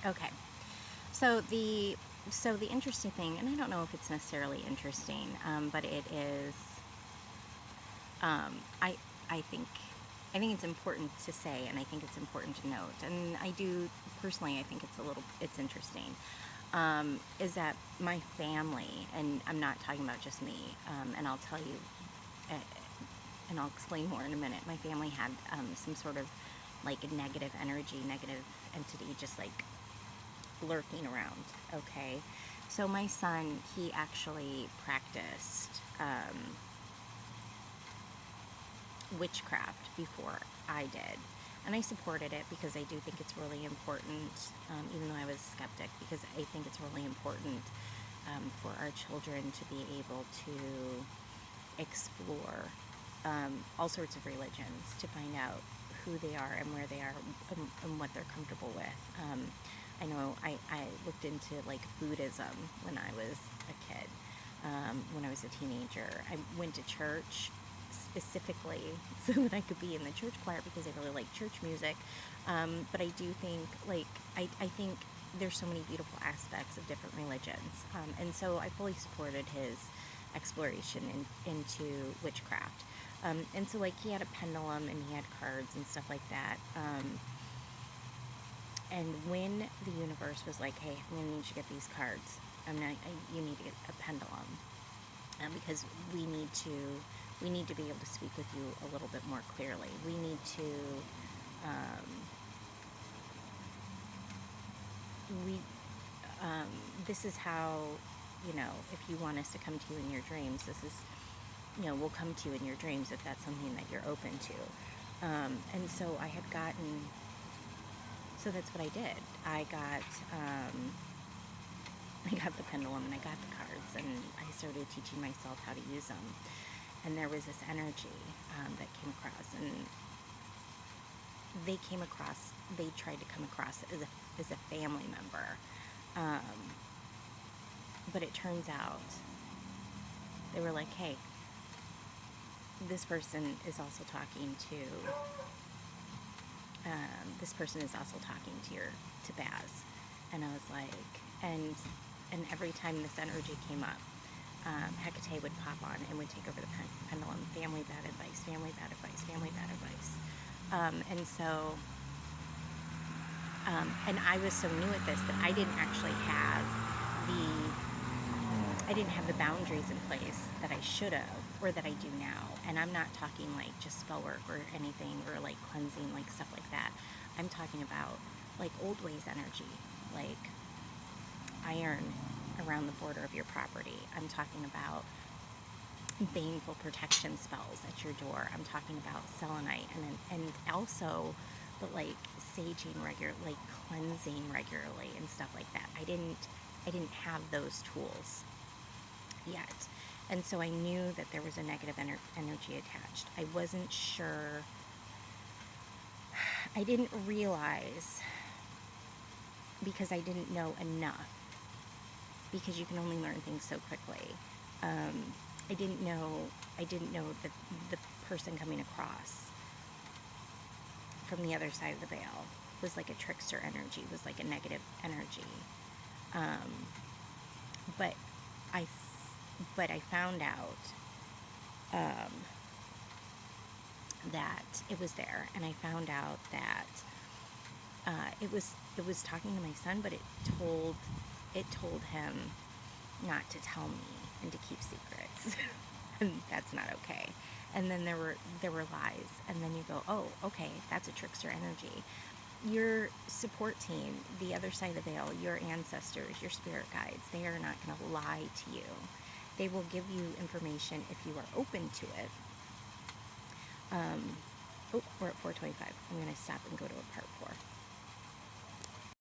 Okay. So the interesting thing, and I don't know if it's necessarily interesting, but it is. I I think it's important to say, and I think it's important to note, and I do personally. I think it's interesting. Is that my family, and I'm not talking about just me, and I'll tell you, uh, and I'll explain more in a minute. My family had some sort of like a negative energy, negative entity, just like lurking around. Okay, so my son, he actually practiced witchcraft before I did. And I supported it because I do think it's really important, even though I was a skeptic, because I think it's really important for our children to be able to explore all sorts of religions, to find out who they are and where they are, and what they're comfortable with. I know I looked into like Buddhism when I was a kid, when I was a teenager. I went to church specifically so that I could be in the church choir because I really like church music. But I do think, like, I think there's so many beautiful aspects of different religions. And so I fully supported his exploration into witchcraft. And so, like, he had a pendulum and he had cards and stuff like that. And when the universe was like, hey, I'm going to need you to get these cards, you need to get a pendulum. Because we need to be able to speak with you a little bit more clearly. We need to we this is how, if you want us to come to you in your dreams, this is, we'll come to you in your dreams if that's something that you're open to. And so so that's what I did. I got the pendulum and I got the cards, and I started teaching myself how to use them. And there was this energy that came across, and they tried to come across as a family member. But it turns out they were like, hey, this person is also talking to Baz. And I was like, and every time this energy came up, Hecate would pop on and would take over the pendulum. Family bad advice, family bad advice, family bad advice. And I was so new at this that I didn't have the boundaries in place that I should have, or that I do now. And I'm not talking like just spell work or anything, or like cleansing, like stuff like that. I'm talking about like old ways energy, like iron around the border of your property. I'm talking about baneful protection spells at your door. I'm talking about selenite, and also, but like saging regularly, like cleansing regularly and stuff like that. I didn't have those tools yet. And so I knew that there was a negative energy attached. I wasn't sure. I didn't realize, because I didn't know enough, because you can only learn things so quickly. I didn't know that the person coming across from the other side of the veil was like a trickster energy, was like a negative energy. But I found out that it was there, and I found out that it was talking to my son, but it told him not to tell me and to keep secrets. And that's not okay. And then there were lies, and then you go, oh, okay, that's a trickster energy. Your support team, the other side of the veil, your ancestors, your spirit guides, they are not going to lie to you. They will give you information if you are open to it. We're at 4:25. I'm going to stop and go to a part 4.